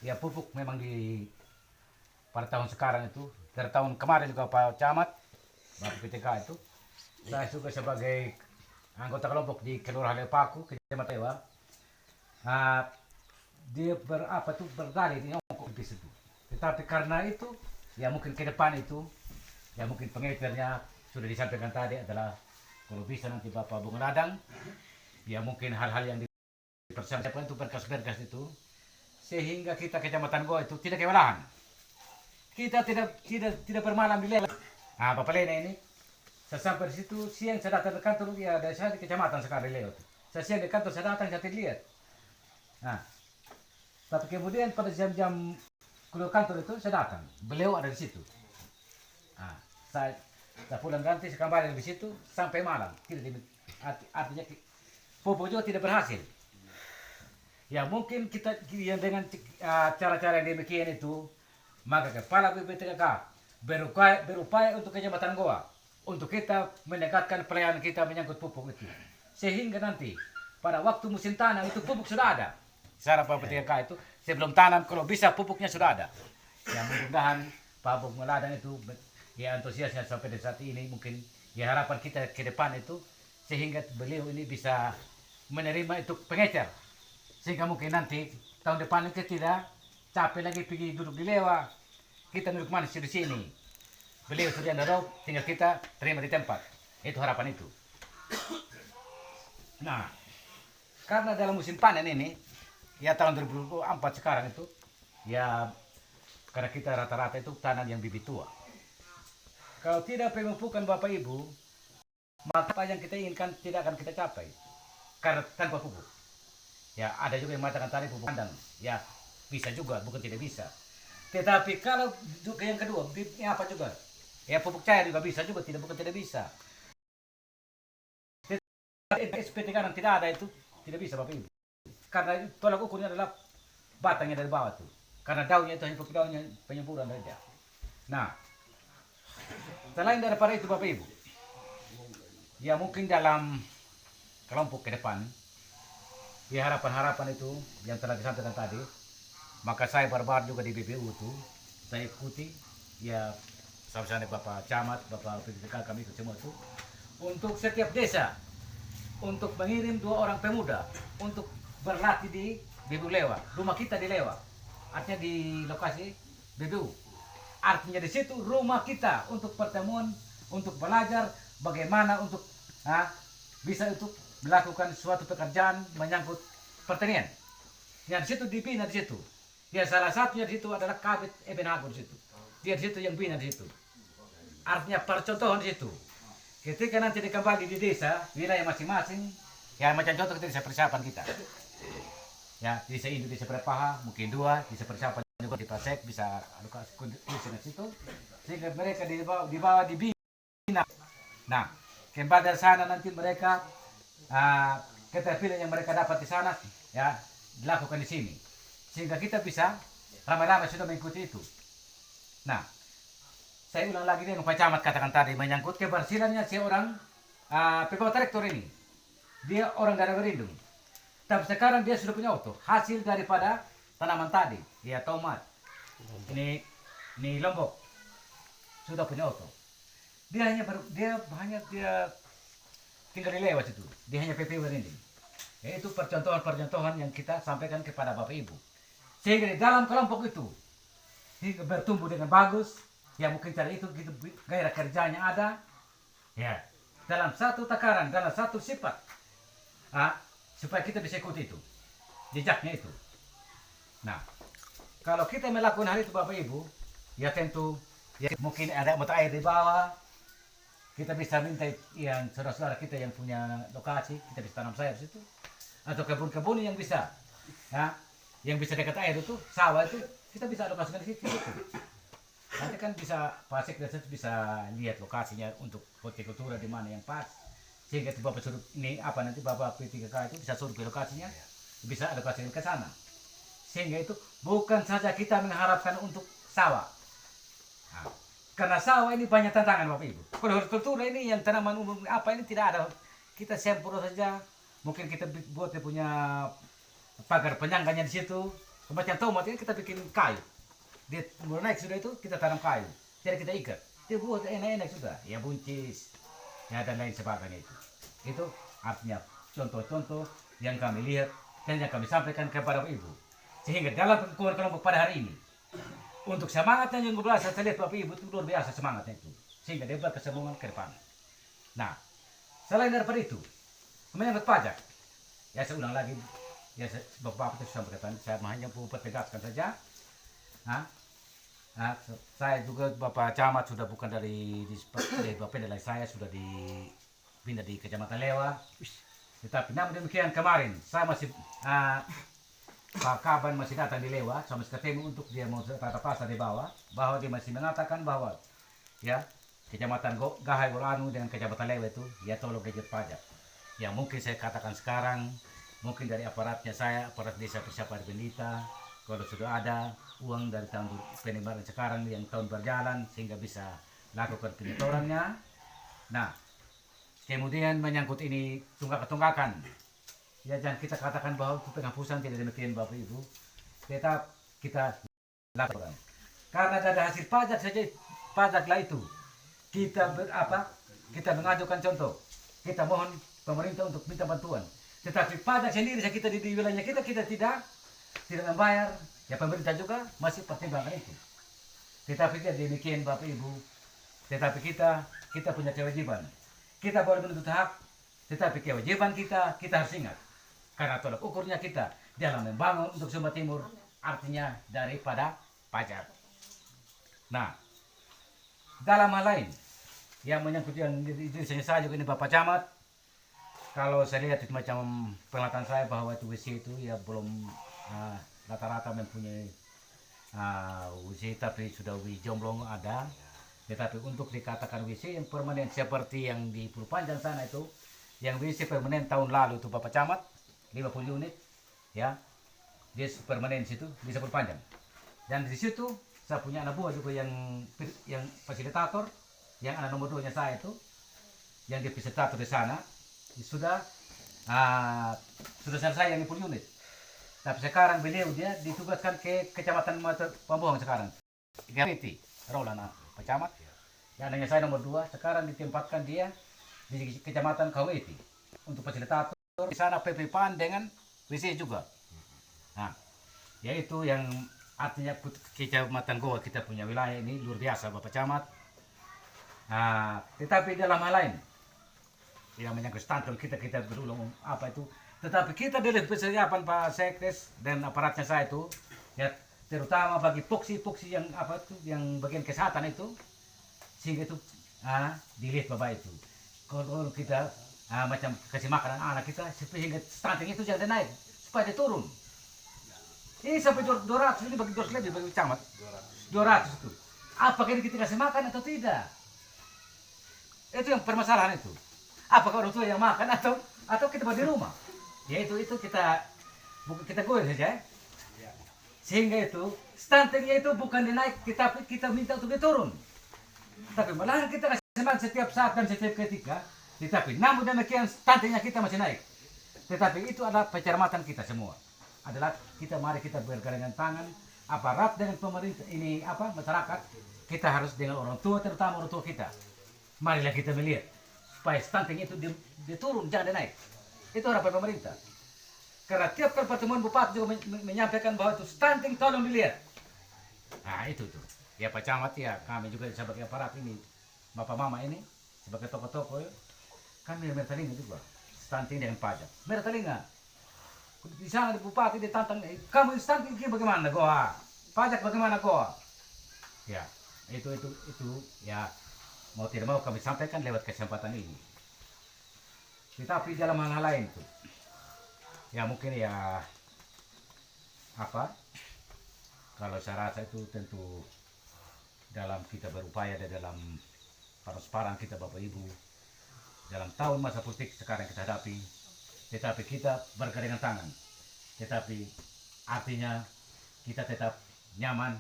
ya pupuk memang di pada tahun sekarang itu, dari tahun kemarin juga Pak Camat, Bapak PTK itu, saya juga sebagai anggota kelompok di Kelurahan Lepaku, Kecamatan Tewa, ah, dia berapa tuh berdalih di nyongkok di situ. Tetapi karena itu, ya mungkin ke depan itu, ya mungkin pengecernya sudah disampaikan tadi adalah kalau bisa nanti Bapak Bung Ladang, ya mungkin hal-hal yang dipersiapkan itu berkas-berkas itu, sehingga kita Kecamatan Goa itu tidak kewalahan. Kita tidak bermalam di lewat. Ah, Bapak Lena ini, saya sampai di situ siang saya datang ke kantor ya dari saya di kecamatan sekali lewat. Saya siang di kantor saya datang saya lihat. Nah, tapi kemudian pada jam-jam keluar kantor itu saya datang. Beliau ada di situ. Nah, saya pulang ganti saya kembali di situ sampai malam. Artinya Popo juga tidak berhasil. Ya mungkin kita yang dengan cara-cara yang demikian itu, maka kepala BPTK berupaya untuk Kecamatan Goa untuk kita meningkatkan pelayanan kita menyangkut pupuk itu, sehingga nanti pada waktu musim tanam itu pupuk sudah ada. Secara Pak PTK itu sebelum tanam kalau bisa pupuknya sudah ada. Yang mudah-mudahan Pak Bung Meladang itu ya antusiasnya sampai di saat ini, mungkin ya harapan kita ke depan itu sehingga beliau ini bisa menerima itu pengecer, sehingga mungkin nanti tahun depan itu tidak capek lagi pergi duduk di lewa, kita duduk manis di sini, beliau sudah ada tinggal kita terima di tempat. Itu harapan itu. Nah, karena dalam musim panen ini ya tahun 2024 sekarang itu ya, karena kita rata-rata itu tanah yang bibit tua, kalau tidak pemupukan Bapak Ibu, maka apa yang kita inginkan tidak akan kita capai karena tanpa pupuk. Ya ada juga yang mengatakan tadi pupuk kandang, ya bisa juga, bukan tidak bisa. Tetapi kalau juga yang kedua, ya apa juga, ya pupuk cair juga bisa juga, tidak bukan tidak bisa. SPT kan tidak ada itu tidak bisa Bapak Ibu. Karena tolak ukurnya adalah batangnya dari bawah tuh. Karena daunnya itu hanya pupuk daunnya penyemburan saja. Nah, selain daripada itu Bapak Ibu, ya mungkin dalam kelompok ke depan, ya harapan-harapan itu yang telah disampaikan tadi, maka saya barbar juga di BPU itu, saya ikuti, ya sama-sama Bapak Camat, Bapak PPK kami ikut semua itu, untuk setiap desa, untuk mengirim 2 orang pemuda, untuk berlatih di BPU Lewa, rumah kita di Lewa, artinya di lokasi BPU. Artinya di situ rumah kita untuk pertemuan, untuk belajar bagaimana untuk bisa untuk melakukan suatu pekerjaan menyangkut pertanian. Yang di situ dibina di situ. Ya salah satunya di situ adalah Kabit Eben Hagur di situ. Dia di situ yang bina di situ. Artinya percontohan di situ. Ketika nanti kembali di desa, wilayah masing-masing, ya macam contoh kita bisa persiapan kita. Ya, desa ini bisa berapa, mungkin 2, bisa persiapan juga di Pasek, bisa alokasi kondisi di situ, sehingga mereka dibawa dibina. Nah, kembali dari sana nanti mereka keterampilan yang mereka dapat di sana ya dilakukan di sini, sehingga kita bisa ramai-ramai sudah mengikuti itu. Nah, saya ulang lagi dengan Pak Camat katakan tadi menyangkut keberhasilannya seorang pegawai rektor ini. Dia orang dari Berindung, tapi sekarang dia sudah punya auto hasil daripada tanaman tadi, ya tomat. Ini Lombok sudah punya auto. Dia tinggal di lewat itu. Dia hanya PP Berinding. Itu percontohan-percontohan yang kita sampaikan kepada Bapak Ibu. Sehingga di dalam kelompok itu hingga bertumbuh dengan bagus. Ya mungkin cara itu gitu, gairah kerjanya ada. Ya, dalam satu takaran, dalam satu sifat. Supaya kita bisa ikut itu. Jejaknya itu. Nah, kalau kita melakukan hal itu Bapak Ibu, ya tentu ya mungkin ada mata air di bawah. Kita bisa minta yang saudara-saudara kita yang punya lokasi, kita bisa tanam sayur situ, atau kebun-kebun yang bisa, ya, yang bisa dekat air itu, sawah itu, kita bisa alokasikan di situ. Nanti kan bisa Pasik bisa lihat lokasinya untuk hortikultura di mana yang pas, sehingga Bapak suruh ini apa nanti Bapak P3K itu bisa suruh ke lokasinya, bisa alokasikan ke sana, sehingga itu bukan saja kita mengharapkan untuk sawah. Nah, karena sawah ini banyak tantangan Bapak Ibu. Kalau hortikultura ini yang tanaman umum apa ini tidak ada. Kita sempurna saja. Mungkin kita buat punya pagar penyangganya di situ. Macam tomat ini kita bikin kayu. Dia mulai naik sudah itu kita tanam kayu. Jadi kita ikat. Dia buat enak-enak sudah. Ya buncis. Ya dan lain sebagainya itu. Itu artinya contoh-contoh yang kami lihat dan yang kami sampaikan kepada Ibu. Sehingga dalam kelompok pada hari ini untuk semangatnya yang 12 saya lihat Bapak Ibu itu luar biasa semangatnya itu. Sehingga dia berkesinambungan ke depan. Nah, selain daripada itu, menyangkut pajak. Ya saya ulang lagi. Ya Bapak itu sampaikan, saya hanya mempertegaskan saja. Nah, saya juga Bapak Camat sudah bukan dari Bapak dari saya sudah dipindah di Kecamatan Lewa. Tetapi namun demikian kemarin saya masih Pak Kaban masih datang di Lewa, sama ketemu untuk dia mau tata pasar di bawah, bahwa dia masih mengatakan bahwa ya Kecamatan Gahay Goranu dengan Kecamatan Lewa itu ya tolong gadget pajak. Ya mungkin saya katakan sekarang, mungkin dari aparatnya saya, aparat desa Persiapan Bendita, kalau sudah ada uang dari tahun penimbangan sekarang yang tahun berjalan sehingga bisa lakukan penyetorannya. Nah, kemudian menyangkut ini tunggakan. Ya jangan kita katakan bahwa itu penghapusan tidak demikian Bapak Ibu. Tetap kita lakukan. Karena ada hasil pajak saja, pajaklah itu. Kita kita mengajukan contoh. Kita mohon pemerintah untuk minta bantuan. Tetapi pajak sendiri kita di wilayah kita tidak membayar. Ya pemerintah juga masih pertimbangkan itu. Tetapi tidak demikian Bapak Ibu. Tetapi kita punya kewajiban. Kita boleh menuntut hak, tetapi kewajiban kita harus ingat. Karena tolak ukurnya kita dalam membangun untuk Sumba Timur artinya daripada pajak. Nah, dalam hal lain yang menyangkut yang saya juga ini Bapak Camat, kalau saya lihat itu macam penglihatan saya bahwa itu WC itu ya belum rata-rata mempunyai WC, tapi sudah jomblong ada. Tetapi untuk dikatakan WC yang permanen seperti yang di Pulau Panjang sana itu, yang WC permanen tahun lalu itu Bapak Camat 50 unit, ya dia permanen situ bisa Pulau Panjang. Dan di situ saya punya anak buah juga yang fasilitator, yang anak nomor 2-nya saya itu, yang dia fasilitator di sana. Sudah selesai yang 50 unit. Tapi sekarang beliau dia ditugaskan ke Kecamatan Pambuang sekarang. Gariti, Roland Pak Camat. Dan anaknya saya nomor 2 sekarang ditempatkan dia di Kecamatan Kaweti untuk fasilitator di sana PP-PAN dengan WC juga. Nah, yaitu yang artinya Kecamatan Goa kita punya wilayah ini luar biasa Bapak Camat. Tetapi dalam hal lain yang menyangkut stunting kita berulang apa itu, tetapi kita dari persiapan Pak Sekdes dan aparatnya saya itu ya terutama bagi poksi yang yang bagian kesehatan itu, sehingga itu dilihat Bapak itu kalau kita macam kasih makanan anak kita sehingga stunting itu jangan naik supaya dia turun. Ini sampai 200 ini bagi 200 lebih bagi camat 200 itu apakah ini kita kasih makan atau tidak, itu yang permasalahan itu. Apakah orang tua yang makan atau kita buat di rumah? Ya itu kita goyang saja. Sehingga itu stuntingnya itu bukan dinaik, tetapi kita minta untuk dia turun. Tapi malah kita kasih makan setiap saat dan setiap ketika. Tetapi namun demikian stuntingnya kita masih naik. Tetapi itu adalah pencermatan kita semua. Adalah mari kita bergandengan tangan, aparat dengan pemerintah ini masyarakat. Kita harus dengan orang tua, terutama orang tua kita. Marilah kita melihat supaya stunting itu dia turun, jangan dia naik. Itu harapan pemerintah. Karena tiap kali pertemuan Bupati juga menyampaikan bahwa itu stunting tolong dilihat. Nah itu tuh. Ya Pak Camat ya, kami juga sebagai aparat ini, Bapak Mama ini, sebagai tokoh-tokoh, kami merah telinga juga. Stunting dengan pajak. Merah telinga. Di sana di Bupati ditantang, kamu stunting bagaimana Goa? Pajak bagaimana Goa? Ya, itu ya. Mau tidak mau kami sampaikan lewat kesempatan ini. Tetapi dalam hal lain tuh, ya mungkin ya kalau saya rasa itu tentu dalam kita berupaya dalam transparan kita Bapak Ibu dalam tahun masa politik sekarang kita hadapi, tetapi kita bergandengan tangan, tetapi artinya kita tetap nyaman